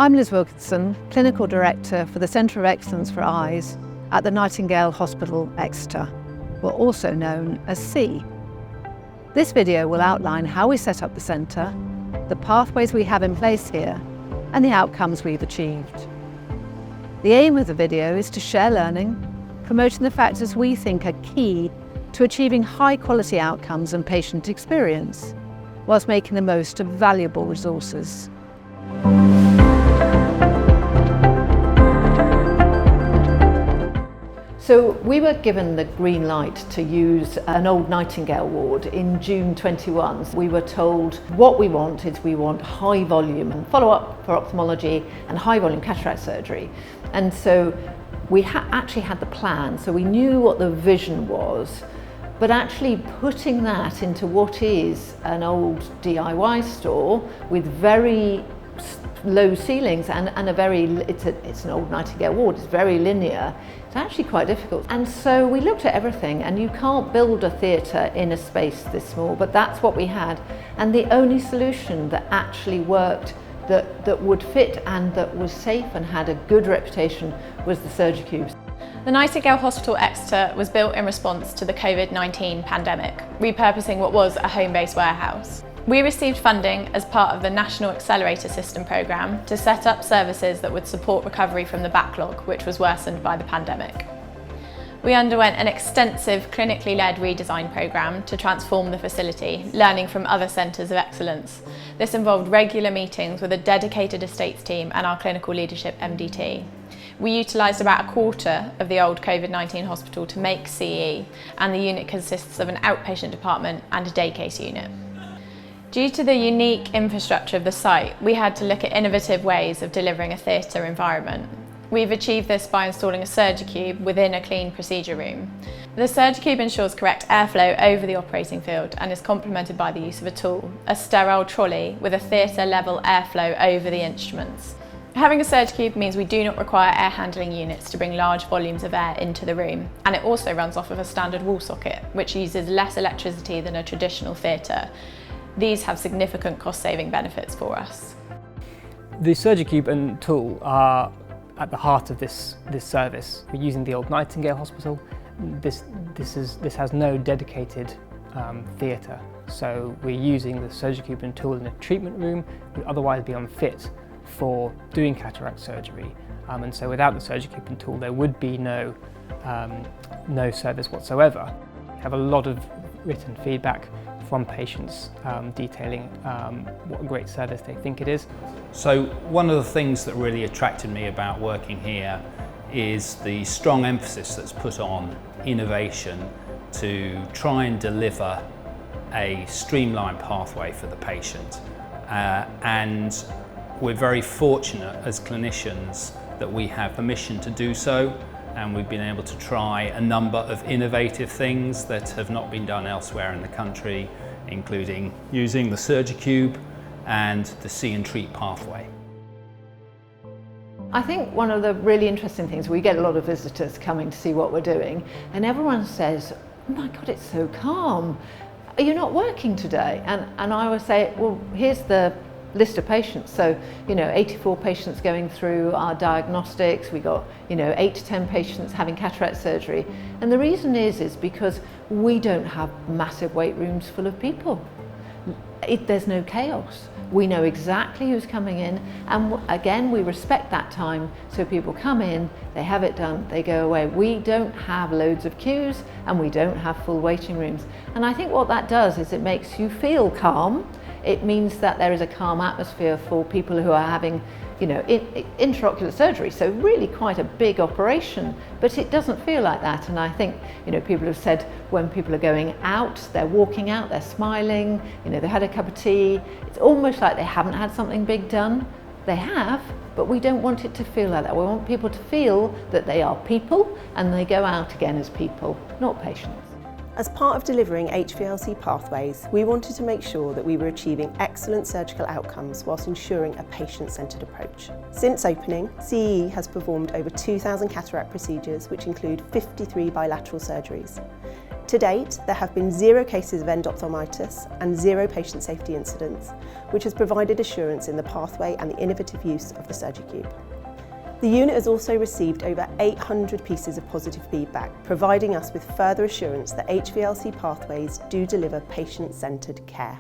I'm Liz Wilkinson, Clinical Director for the Centre of Excellence for Eyes at the Nightingale Hospital, Exeter, or also known as CEE. This video will outline how we set up the centre, the pathways we have in place here, and the outcomes we've achieved. The aim of the video is to share learning, promoting the factors we think are key to achieving high-quality outcomes and patient experience, whilst making the most of valuable resources. So we were given the green light to use an old Nightingale ward in June 21. We were told what we want is we want high volume and follow-up for ophthalmology and high volume cataract surgery. And so we actually had the plan, so we knew what the vision was, but actually putting that into what is an old DIY store with very low ceilings and it's an old Nightingale ward, it's very linear, it's actually quite difficult. And so we looked at everything, and you can't build a theatre in a space this small, but that's what we had. And the only solution that actually worked, that would fit and that was safe and had a good reputation, was the Surgicubes. The Nightingale Hospital Exeter was built in response to the COVID-19 pandemic, repurposing what was a home-based warehouse. We received funding as part of the National Accelerator System programme to set up services that would support recovery from the backlog, which was worsened by the pandemic. We underwent an extensive clinically led redesign programme to transform the facility, learning from other centres of excellence. This involved regular meetings with a dedicated estates team and our clinical leadership MDT. We utilised about a quarter of the old COVID-19 hospital to make CEE, and the unit consists of an outpatient department and a day case unit. Due to the unique infrastructure of the site, we had to look at innovative ways of delivering a theatre environment. We've achieved this by installing a Surgicube within a clean procedure room. The Surgicube ensures correct airflow over the operating field and is complemented by the use of a tool, a sterile trolley with a theatre-level airflow over the instruments. Having a Surgicube means we do not require air handling units to bring large volumes of air into the room, and it also runs off of a standard wall socket, which uses less electricity than a traditional theatre. These have significant cost-saving benefits for us. The Surgicube and tool are at the heart of this service. We're using the old Nightingale Hospital. This has no dedicated theatre, so we're using the Surgicube and tool in a treatment room that would otherwise be unfit for doing cataract surgery. And so without the Surgicube and tool, there would be no service whatsoever. We have a lot of written feedback from patients detailing what a great service they think it is. So one of the things that really attracted me about working here is the strong emphasis that's put on innovation to try and deliver a streamlined pathway for the patient. And we're very fortunate as clinicians that we have permission to do so, and we've been able to try a number of innovative things that have not been done elsewhere in the country, including using the Surgicube and the see and treat pathway. I think one of the really interesting things, we get a lot of visitors coming to see what we're doing, and everyone says, "Oh my God, it's so calm. Are you not working today?" And I always say, well, here's the list of patients. So, 84 patients going through our diagnostics. We got, 8 to 10 patients having cataract surgery. And the reason is because we don't have massive wait rooms full of people. There's no chaos. We know exactly who's coming in, and again, we respect that time, so people come in, they have it done, they go away. We don't have loads of queues, and we don't have full waiting rooms. And I think what that does is it makes you feel calm. It means that there is a calm atmosphere for people who are having, intraocular surgery, so really quite a big operation, but it doesn't feel like that. And I think, people have said when people are going out, they're walking out, they're smiling, they had a cup of tea. It's almost like they haven't had something big done. They have, but we don't want it to feel like that. We want people to feel that they are people and they go out again as people, not patients. As part of delivering HVLC pathways, we wanted to make sure that we were achieving excellent surgical outcomes whilst ensuring a patient-centred approach. Since opening, CEE has performed over 2,000 cataract procedures, which include 53 bilateral surgeries. To date, there have been 0 cases of endophthalmitis and 0 patient safety incidents, which has provided assurance in the pathway and the innovative use of the SurgiCube. The unit has also received over 800 pieces of positive feedback, providing us with further assurance that HVLC pathways do deliver patient-centred care.